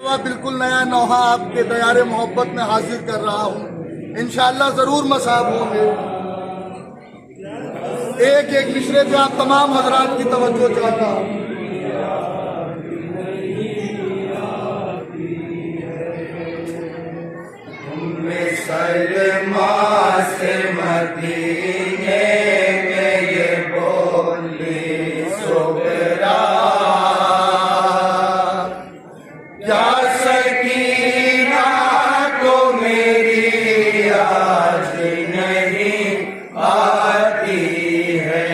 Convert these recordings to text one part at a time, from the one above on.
बिल्कुल नया नौहा आपके दयारे मोहब्बत में हाजिर कर रहा हूँ। इंशाअल्लाह जरूर मसाब होंगे। एक एक मिसरे पे आप तमाम हजरात की तवज्जो चाहता हूँ। सलमा से मदीने में ये बोली सोगरा, क्या सकीना को मेरी आज नहीं आती है।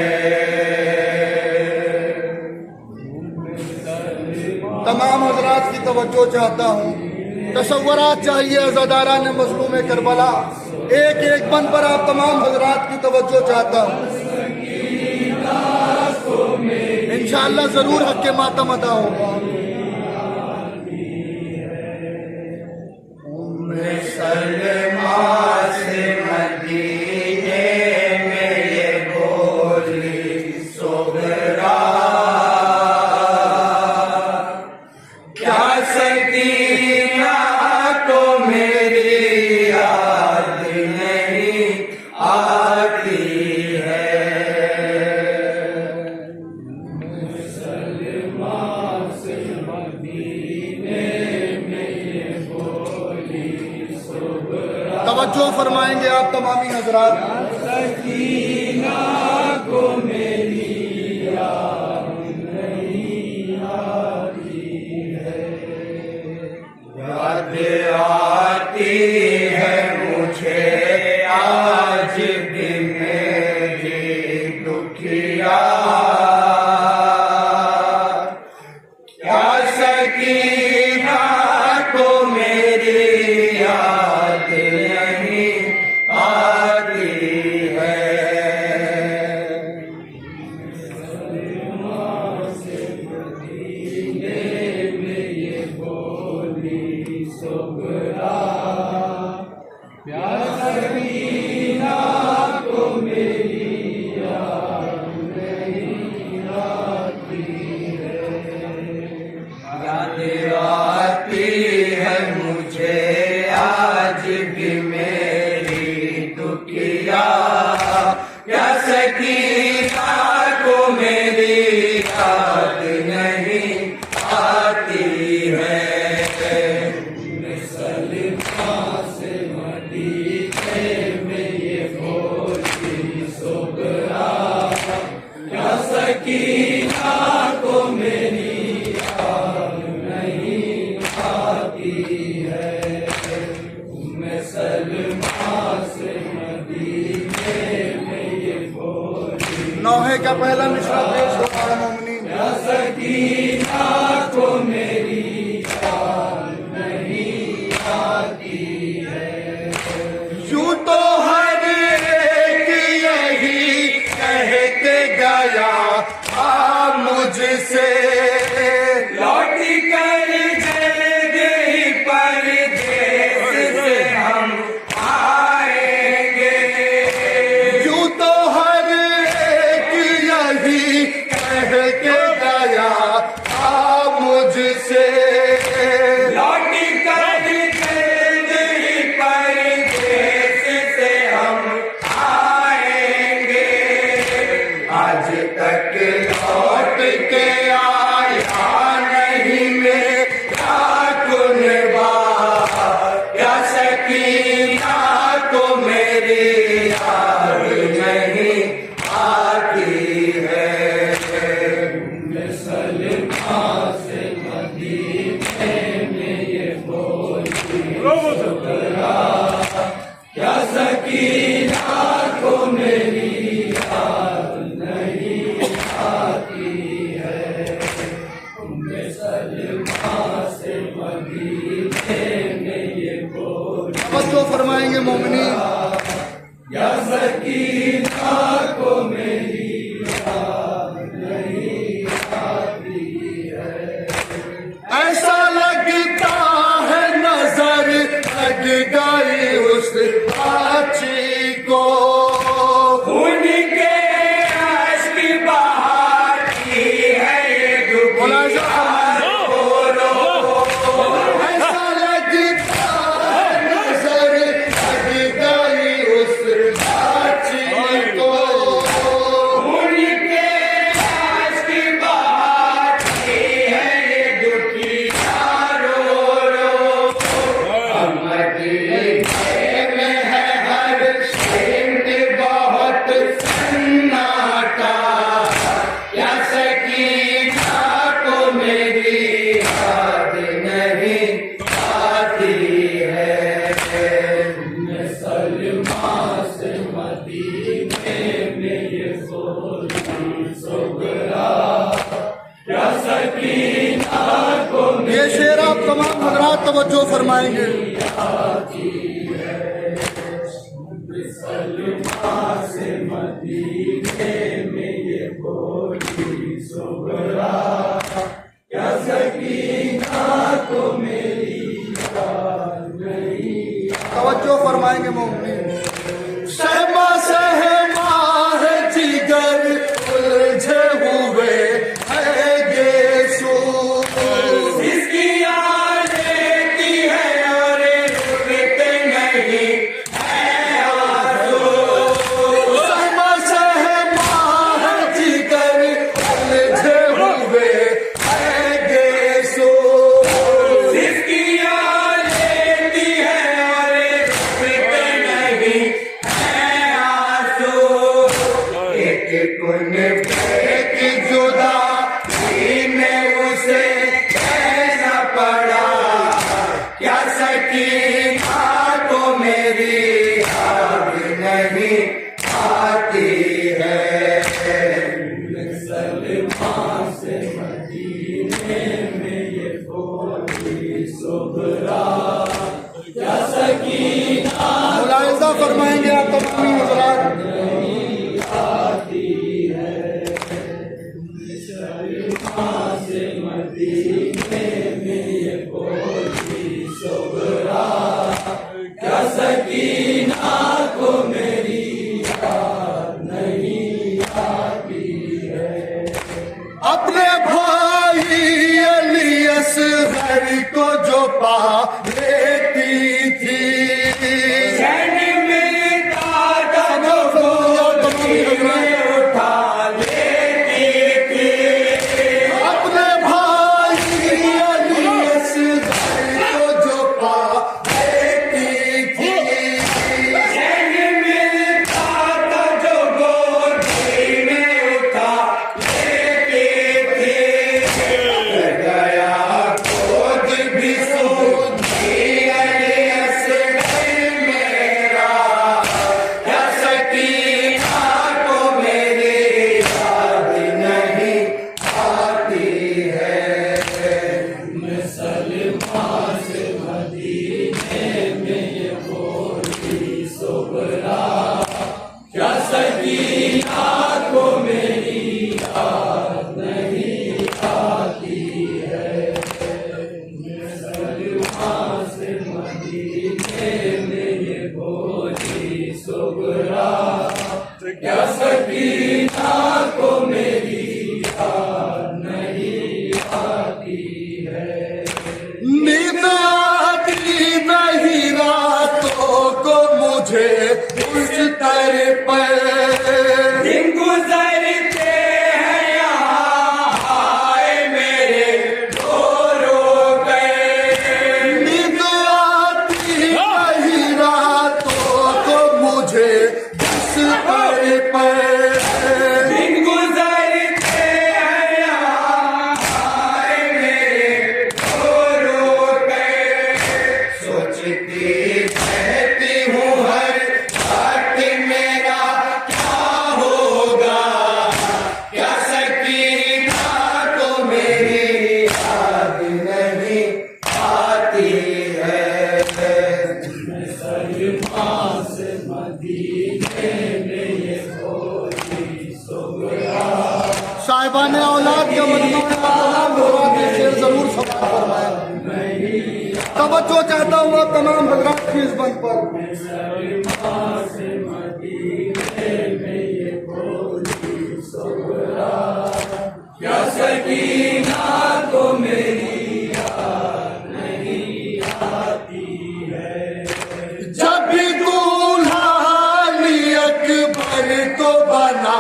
तमाम हजरात की तवज्जो चाहता हूँ। तसव्वुरात चाहिए अज़ादारा ने मज़लूम करबला। एक एक बन पर आप तमाम हजरात की तवज्जो चाहता हूँ। इंशाअल्लाह जरूर हक के मातम अदा होगा। सलमा से मदीने में ये बोली सोगरा, क्या सकीना को मेरी याद नहीं आती है। सलमा से मदीने में ये बोली सोगरा, तवज्जो फरमाएंगे आप तमामी हजरात। सकीना को मेरी याद नहीं आती है। याद आती है मुझे आज भी मेरी दुखिया, क्या सकीना को मेरी याद नहीं आती है। सोगरा, क्या सकीना को मेरी याद नहीं आती है। याद आती है मुझे आज भी मेरी दुखिया, क्या सकीना को मेरी याद नहीं आती है। सकीना को मेरी याद नहीं आती है। मैं सलमा से मदीने में ये बोली, नौहे का पहला मिसरा पेश हो रहा है मोमिनीन। क्या सकीना को मेरी याद नहीं आती है। यूं तो हर एक यही कह के गया मुझसे, लौट कर जल्दी परदेस से हम आएंगे। यूं तो हर एक यही कह के गया मुझसे, लौट कर जल्दी परदेस से हम आएंगे। आज तक लौट के आया नहीं मेरा कुनबा, क्या सकीना को मेरी याद नहीं आती है। सलमा से मदीने में ये बोली सोगरा, क्या सकीना को मेरी याद नहीं आती है। सलमा से मदीने में ये बोली, तवज्जो फरमाएंगे मोमिनीन। क्या सकीना को मेरी याद नहीं आती है। ऐसा लगता है नजर लग गई उस बाची को, उनके अश्क बहाती है ये दुनिया। तमाम हजरात तवज्जो फरमाएंगे। तवज्जो फरमाएंगे मोमिन। शहमा शहमा है जिगर उलझे हुए है गेसू, इसकी आलेती है और रुकते नहीं है आंसू। शहमा शहमा है जिगर उलझे हुए है गेसू, इसकी आलेती है और रुकते नहीं है आंसू। एक कुन एक जुदा ने उसे कैसा पड़ा, क्या सकीना को मेरी याद नहीं आती है। मुलाहिजा फरमाएंगे आप तमामी हजरात। सकीना को मेरी अपने भाई अली असगर को जो पा लेती थी, चैन मिलता था जो गोदी में उठा लेती थी। अपने भाई अली असगर को जो पा लेती थी, चैन मिलता था जो गोदी में उठा लेती थी। गया खुद भी सोची अली असगर मेरा, क्या सकीना को मेरी याद नहीं आती है। क्या सकीना को मेरी याद नहीं आती है। मुसलमान से मदीने में ये बोली सुगरा, क्या सकीना को मेरी याद नहीं आती है। नींद आती नहीं रातों को मुझे उस तर पर, दिन गुजरते हैं यहाँ आए मेरे रो रो गए। नींद आती नहीं रातों को मुझे उस तर पर, दिन गुजरते हैं यहाँ आए मेरे रो रो गए। सोचती रहती हूँ हर बात मेरा क्या होगा, क्या सकीना को मेरी याद नहीं आती है। सलमान से मदीने में ये बोली सुगरा, साहिबान औलाद के मजमू में तमाम हजरात ने शेर जरूर सवाल फरमाया। तवज्जो चाहता हूँ आप तमाम हजरात की इस बंद पर। क्या सकीना को मेरी याद नहीं आती है। जब भी दूल्हा अली अकबर को बना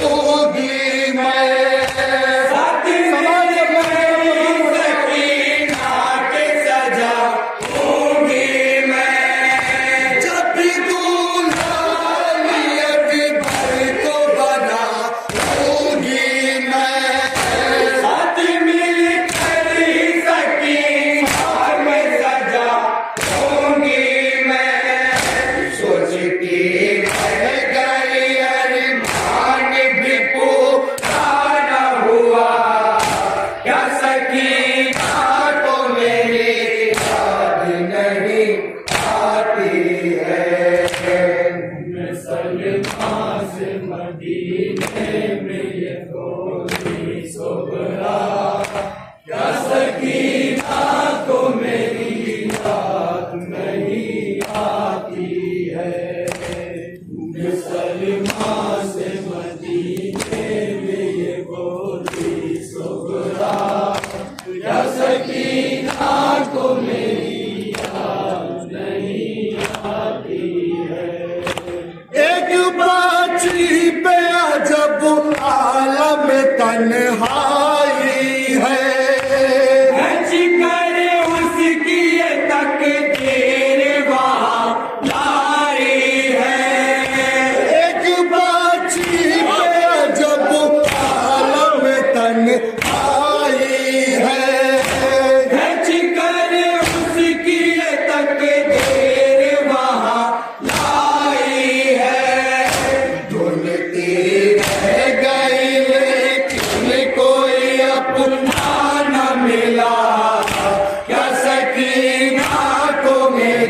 होगी मैं, साथी मेरी सकीना के सजा होंगी मैं। जब भी दूल्हा अली अकबर को बना होगी मैं, साथी मिलकर ही सकीना में सजा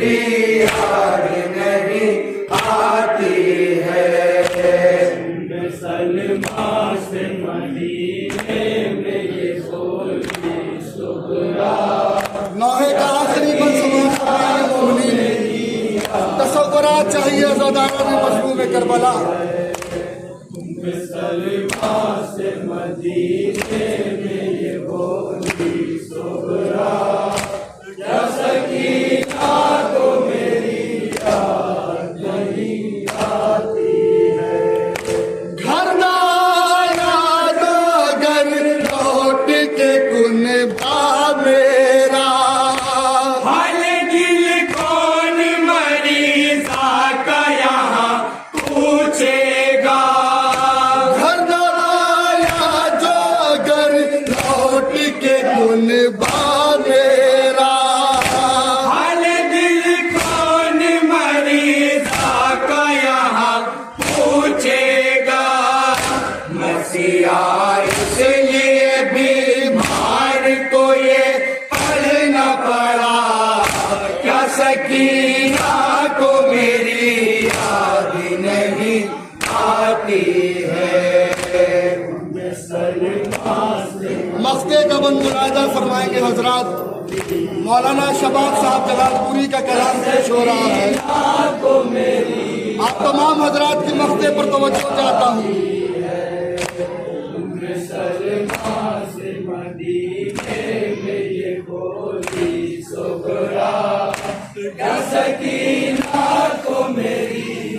मेरी याद नहीं आती है। सलमा से मदीने में ये बोली सुगरा, नौहे का आखिरी बन समाज मोमिनीन, तसव्वुरात चाहिए ज़दारान मज़लूम करबला। सलमा से मदीने में ये बोली सुगरा, क्या सकीना को मेरी याद नहीं आती है। घर ना याद अगर लौट के कुनबा मेरा, हाल दिल कौन मरीज़ा का यहाँ पूछेगा। घर ना याद अगर लौट के कुनबा मेरा, हाल दिल कौन मरीज़ा का यहाँ पूछेगा। मसीहा इसलिए बीमार को ये पढ़ना पड़ा, क्या सकीना को मेरी याद नहीं आती है। मक्ते का बंद मुरादा फरमाएंगे हजरात। मौलाना शबाब साहब जलालपुरी का कलाम पेश हो रहा है। आप तमाम हजरात की मक्ते पर तवज्जो चाहता हूँ। से मदीने में ये बोली सुगरा, क्या सकीना को मेरी